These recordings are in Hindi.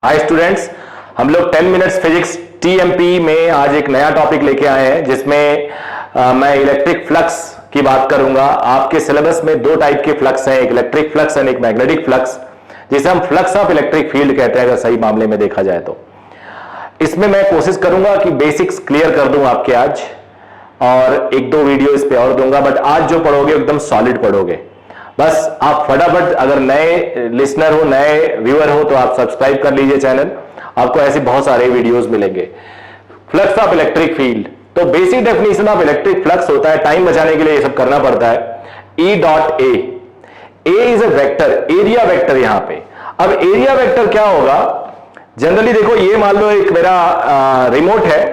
हाय स्टूडेंट्स, हम लोग 10 मिनट्स फिजिक्स टीएमपी में आज एक नया टॉपिक लेके आए हैं जिसमें मैं इलेक्ट्रिक फ्लक्स की बात करूंगा। आपके सिलेबस में दो टाइप के फ्लक्स हैं, एक इलेक्ट्रिक फ्लक्स एंड एक मैग्नेटिक फ्लक्स, जिसे हम फ्लक्स ऑफ इलेक्ट्रिक फील्ड कहते हैं अगर सही मामले में देखा जाए तो। इसमें मैं कोशिश करूंगा कि बेसिक्स क्लियर कर दूं आपके आज, और एक दो वीडियो इस पे और दूंगा, बट आज जो पढ़ोगे एकदम सॉलिड पढ़ोगे। बस आप फटाफट, अगर नए लिसनर हो, नए व्यूअर हो, तो आप सब्सक्राइब कर लीजिए चैनल, आपको ऐसे बहुत सारे वीडियोस मिलेंगे। फ्लक्स ऑफ इलेक्ट्रिक फील्ड, तो basic definition of electric flux होता है, टाइम बचाने के लिए ये सब करना पड़ता है, ई dot A. A is a vector, area vector यहां पे। अब एरिया वेक्टर क्या होगा, जनरली देखो, ये मान लो एक मेरा रिमोट है,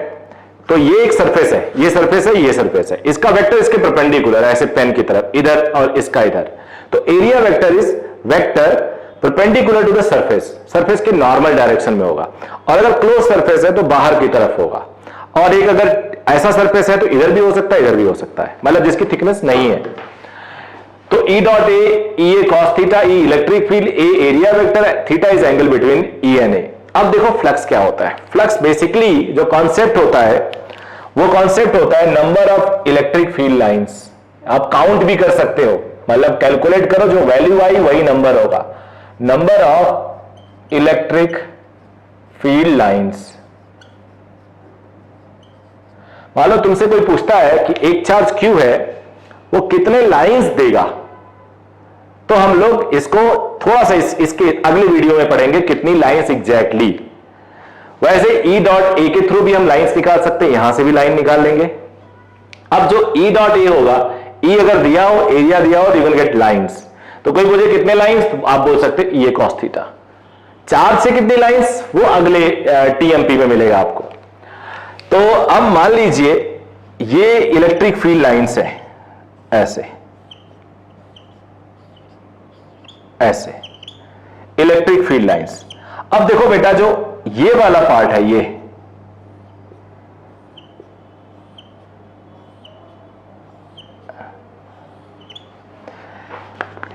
तो ये एक सरफेस है, ये सरफेस है, ये सरफेस है, इसका वेक्टर इसके परपेंडिकुलर है, ऐसे पेन की तरफ इधर और इसका इधर। तो area vector is vector perpendicular to the surface, surface के नॉर्मल डायरेक्शन में होगा। और अगर क्लोज सरफेस है तो बाहर की तरफ होगा, और एक अगर ऐसा सरफेस है तो इधर भी हो सकता है, इधर भी हो सकता है, मतलब जिसकी थिकनेस नहीं है। तो E dot A, E A cos theta, E electric field, A area vector, theta is angle between E and A. अब देखो फ्लक्स क्या होता है। फ्लक्स बेसिकली जो कॉन्सेप्ट होता है वो कॉन्सेप्ट होता है number of electric field lines. आप काउंट भी कर सकते हो, मतलब कैलकुलेट करो, जो वैल्यू आई वही नंबर होगा, number of electric field lines. मान लो तुमसे कोई पूछता है कि एक चार्ज क्यू है, वो कितने लाइंस देगा, तो हम लोग इसको थोड़ा सा इसके अगले वीडियो में पढ़ेंगे, कितनी लाइंस एग्जैक्टली। वैसे ई डॉट ए के थ्रू भी हम लाइंस निकाल सकते हैं, यहां से भी लाइन निकाल लेंगे। अब जो ई डॉट ए होगा, ई अगर दिया हो, एरिया दिया हो, तो यू विल गेट लाइंस। तो कोई मुझे कितने लाइंस, तो आप बोल सकते ये कॉस थीटा। चार्ज से कितनी लाइंस, वो अगले टीएमपी में मिलेगा आपको। तो अब मान लीजिए ये इलेक्ट्रिक फील्ड लाइंस है, ऐसे ऐसे इलेक्ट्रिक फील्ड लाइंस। अब देखो बेटा, जो ये वाला पार्ट है, ये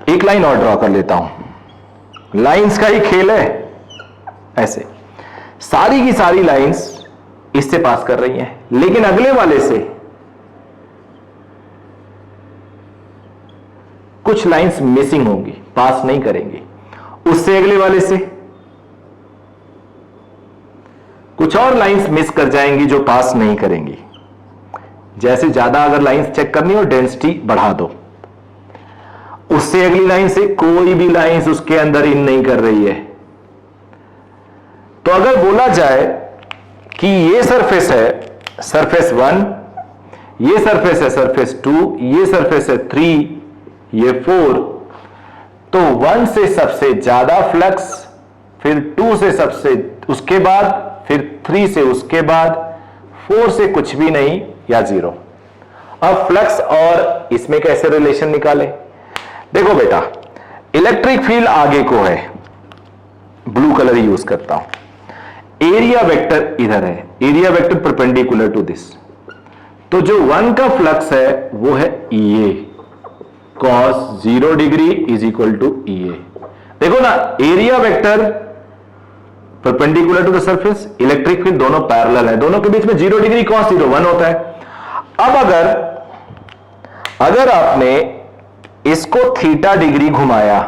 एक लाइन और ड्रॉ कर लेता हूं, लाइंस का ही खेल है। ऐसे सारी की सारी लाइंस इससे पास कर रही हैं, लेकिन अगले वाले से कुछ लाइंस मिसिंग होंगी, पास नहीं करेंगी। उससे अगले वाले से कुछ और लाइंस मिस कर जाएंगी जो पास नहीं करेंगी। जैसे ज्यादा अगर लाइंस चेक करनी हो, डेंसिटी बढ़ा दो। उससे अगली लाइन से कोई भी लाइंस उसके अंदर इन नहीं कर रही है। तो अगर बोला जाए कि ये सरफेस है, सरफेस 1, ये सरफेस है सरफेस 2, ये सरफेस है 3, ये 4, तो 1 से सबसे ज्यादा फ्लक्स, फिर 2 से सबसे उसके बाद, फिर 3 से उसके बाद, 4 से कुछ भी नहीं या 0। अब फ्लक्स और इसमें कैसे रिलेशन निकालें? देखो बेटा, इलेक्ट्रिक फील्ड आगे को है, ब्लू कलर यूज करता हूं, एरिया वेक्टर इधर है, area vector perpendicular to this. तो जो 1 का फ्लक्स है वो है E A, cos 0 degree is equal to E A. देखो ना, area vector perpendicular to the surface, electric field दोनों पैरेलल है, दोनों के बीच में 0 डिग्री cos 0 1 होता है। अब अगर आपने इसको थीटा डिग्री घुमाया,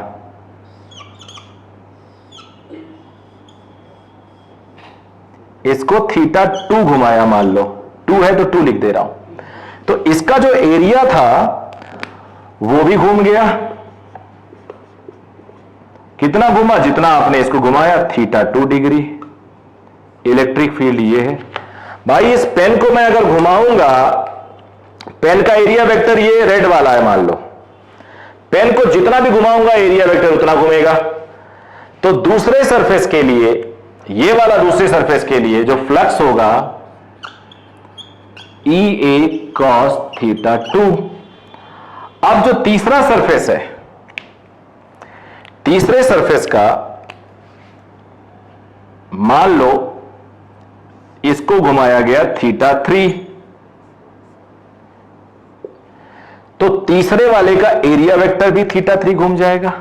इसको थीटा 2 घुमाया, मान लो 2 है तो 2 लिख दे रहा हूं, तो इसका जो एरिया था वो भी घूम गया। कितना घूमा? जितना आपने इसको घुमाया, थीटा 2 डिग्री। इलेक्ट्रिक फील्ड ये है भाई। इस पेन को मैं अगर घुमाऊंगा, पेन का एरिया वेक्टर ये रेड वाला है, मान लो, पेन को जितना भी घुमाऊंगा एरिया वेक्टर उतना घूमेगा। तो दूसरे सरफेस के लिए, ये वाला दूसरे सरफेस के लिए जो फ्लक्स होगा, ई ए कॉस थीटा 2। अब जो तीसरा सरफेस है, तीसरे सरफेस का मान लो इसको घुमाया गया थीटा 3, तो तीसरे वाले का एरिया वेक्टर भी थीटा 3 घूम जाएगा।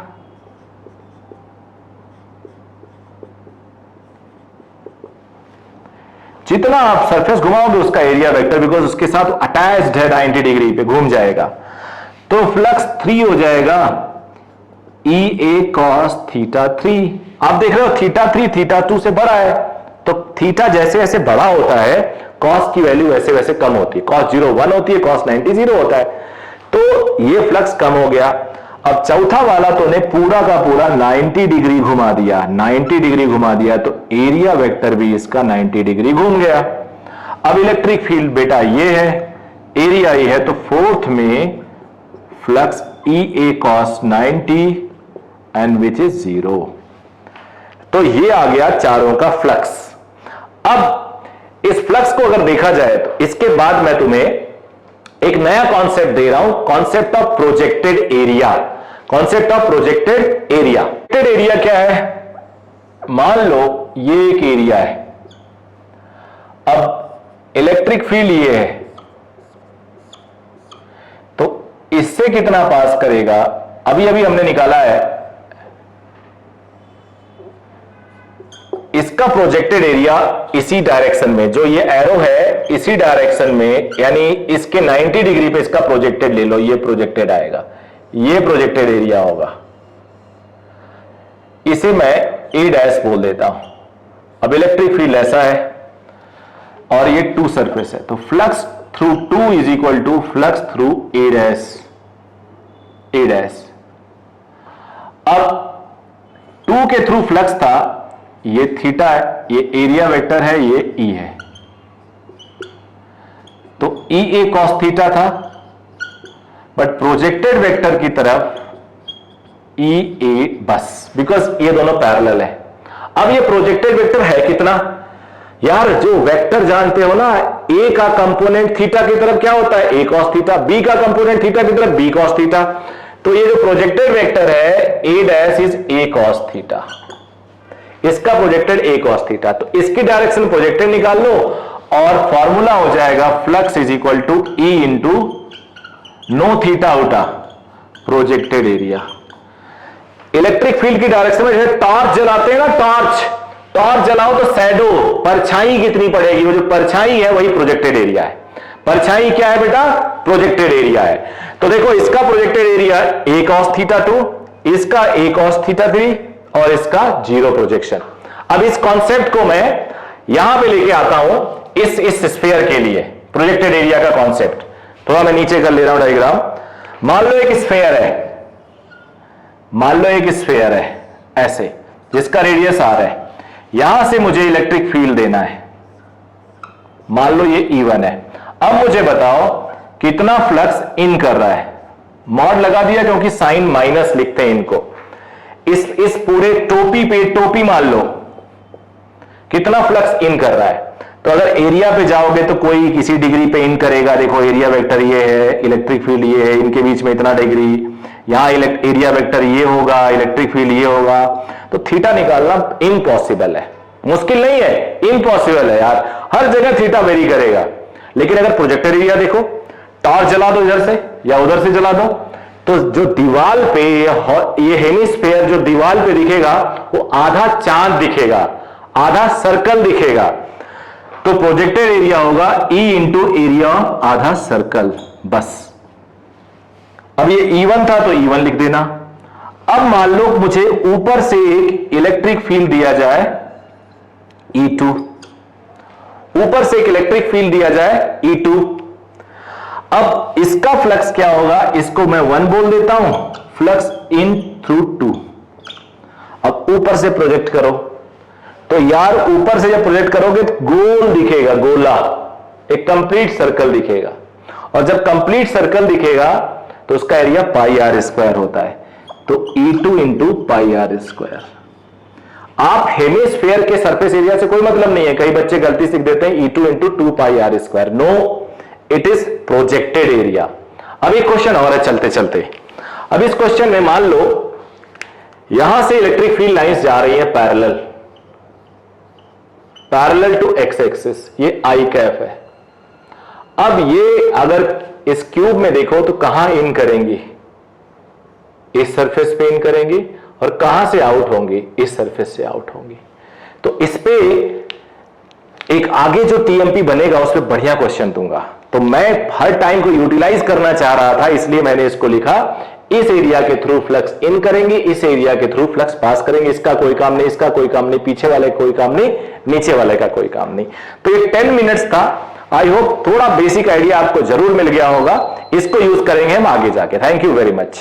जितना आप सरफेस घुमाओगे उसका एरिया वेक्टर, बिकॉज उसके साथ अटैच्ड है 90 डिग्री पे, घूम जाएगा। तो फ्लक्स 3 हो जाएगा ई ए कॉस थीटा 3। आप देख रहे हो थीटा 3 थीटा 2 से बड़ा है, तो थीटा जैसे जैसे बड़ा होता है कॉस की वैल्यू वैसे वैसे कम होती है। कॉस 0 1 होती है, कॉस 90 0 होता है। तो ये फ्लक्स कम हो गया। अब चौथा वाला तो ने पूरा का पूरा 90 डिग्री घुमा दिया, 90 डिग्री घुमा दिया, तो एरिया वेक्टर भी इसका 90 डिग्री घूम गया। अब इलेक्ट्रिक फील्ड बेटा ये है, एरिया ये है, तो फोर्थ में flux E A cos 90 and which is 0। तो ये आ गया चारों का फ्लक्स। अब इस फ्लक्स को अगर देखा जाए तो इसके बाद मैं तुम्हें एक नया कॉन्सेप्ट दे रहा हूं, concept of projected area. Concept of projected area. Projected area क्या है? मान लो ये एक एरिया है, अब इलेक्ट्रिक फील्ड ये है, तो इससे कितना पास करेगा? अभी अभी हमने निकाला है, इसका प्रोजेक्टेड एरिया इसी डायरेक्शन में, जो ये एरो है इसी डायरेक्शन में, यानी इसके 90 डिग्री पे इसका प्रोजेक्टेड ले लो, ये प्रोजेक्टेड आएगा, ये प्रोजेक्टेड एरिया होगा। इसे मैं ए डैश बोल देता हूं। अब इलेक्ट्रिक फील्ड ऐसा है और ये 2 सरफेस है, तो flux through 2 is equal to flux through A dash, A dash. अब 2 के थ्रू फ्लक्स था, ये थीटा है, ये एरिया वेक्टर है, ये ई है, तो ई ए कॉस थीटा था, बट प्रोजेक्टेड वेक्टर की तरफ ई ए बस, बिकॉज ये दोनों पैरेलल है। अब ये प्रोजेक्टेड वेक्टर है कितना यार? जो वेक्टर जानते हो ना, ए का कंपोनेंट थीटा की तरफ क्या होता है? ए कॉस थीटा, बी का कंपोनेंट थीटा की तरफ बी कॉस थीटा। तो ये जो प्रोजेक्टेड वेक्टर है A dash is A cos theta, इसका प्रोजेक्टेड ए कॉस थीटा, तो इसकी डायरेक्शन प्रोजेक्टेड निकाल लो और फॉर्मूला हो जाएगा flux is equal to E into no theta उल्टा प्रोजेक्टेड एरिया। इलेक्ट्रिक फील्ड की डायरेक्शन में जैसे टॉर्च जलाते हैं ना, टॉर्च जलाओ तो शैडो, परछाई कितनी पड़ेगी? वो जो परछाई है वही प्रोजेक्टेड एरिया है। परछाई क्या है बेटा? प्रोजेक्टेड एरिया है। तो देखो इसका projected area A cos theta 2, इसका ए कॉस थीटा 3 और इसका 0 प्रोजेक्शन। अब इस कॉन्सेप्ट को मैं यहां पे लेके आता हूं इस स्फीयर के लिए, प्रोजेक्टेड एरिया का कॉन्सेप्ट। थोड़ा मैं नीचे कर ले रहा हूं डायग्राम। मान लो एक स्फीयर है, मान लो एक स्फीयर है ऐसे, जिसका रेडियस आर है, यहां से मुझे इलेक्ट्रिक फील्ड देना है, मान लो ये E1 है। अब मुझे बताओ कितना फ्लक्स इन कर रहा है? मॉड लगा दिया क्योंकि साइन माइनस लिखते हैं इनको। इस पूरे टोपी पे, टोपी मान लो कितना फ्लक्स इन कर रहा है। तो अगर एरिया पे जाओगे तो कोई किसी डिग्री पे इन करेगा, देखो एरिया वेक्टर ये है, इलेक्ट्रिक फील्ड ये है, इनके बीच में इतना डिग्री, यहां एरिया वेक्टर ये होगा, इलेक्ट्रिक फील्ड ये होगा, तो थीटा निकालना इम्पॉसिबल है, मुश्किल नहीं है, इम्पॉसिबल है यार, हर जगह थीटा वेरी करेगा। लेकिन अगर प्रोजेक्टेड एरिया देखो, टॉर्च जला दो इधर से या उधर से जला दो, तो जो दीवाल पे ये हेमिस्फीयर जो दीवाल पे दिखेगा वो आधा चांद दिखेगा, आधा सर्कल दिखेगा। तो प्रोजेक्टेड एरिया होगा E इंटू एरिया आधा सर्कल, बस। अब ये E1 था तो E1 लिख देना। अब मान लो मुझे ऊपर से एक इलेक्ट्रिक फील्ड दिया जाए E2, ऊपर से एक इलेक्ट्रिक फील्ड दिया जाए E2। अब इसका फ्लक्स क्या होगा? इसको मैं 1 बोल देता हूं, फ्लक्स इन थ्रू 2। अब ऊपर से प्रोजेक्ट करो, तो यार ऊपर से जब प्रोजेक्ट करोगे तो गोल दिखेगा, गोला, एक कंप्लीट सर्कल दिखेगा। और जब कंप्लीट सर्कल दिखेगा तो उसका एरिया पाई आर स्क्वायर होता है, तो E2 into pi r square. आप हेमिस्फीयर के सरफेस एरिया से कोई मतलब नहीं है, कई बच्चे गलती सीख देते हैं E2 into 2 pi r square. No, it is projected area. अब एक क्वेश्चन और है चलते चलते। अब इस क्वेश्चन में मान लो यहां से इलेक्ट्रिक फील्ड लाइंस जा रही है parallel, parallel to x axis, ये आई कैफ है। अब ये अगर इस क्यूब में देखो तो कहां इन करेंगी? इस सरफेस पे इन करेंगी, और कहां से आउट होंगी? इस सरफेस से आउट होंगी। तो इस पे एक आगे जो टीएमपी बनेगा उसमें बढ़िया क्वेश्चन दूंगा। तो मैं हर टाइम को यूटिलाइज करना चाह रहा था, इसलिए मैंने इसको लिखा, इस एरिया के थ्रू फ्लक्स इन करेंगे, इस एरिया के थ्रू फ्लक्स पास करेंगे, इसका कोई काम नहीं, इसका कोई काम नहीं, पीछे वाले का कोई काम नहीं, नीचे वाले का कोई काम नहीं। तो ये 10 मिनट्स था। आई होप थोड़ा बेसिक आइडिया आपको जरूर मिल गया होगा। इसको यूज करेंगे हम आगे जाके। Thank you very much.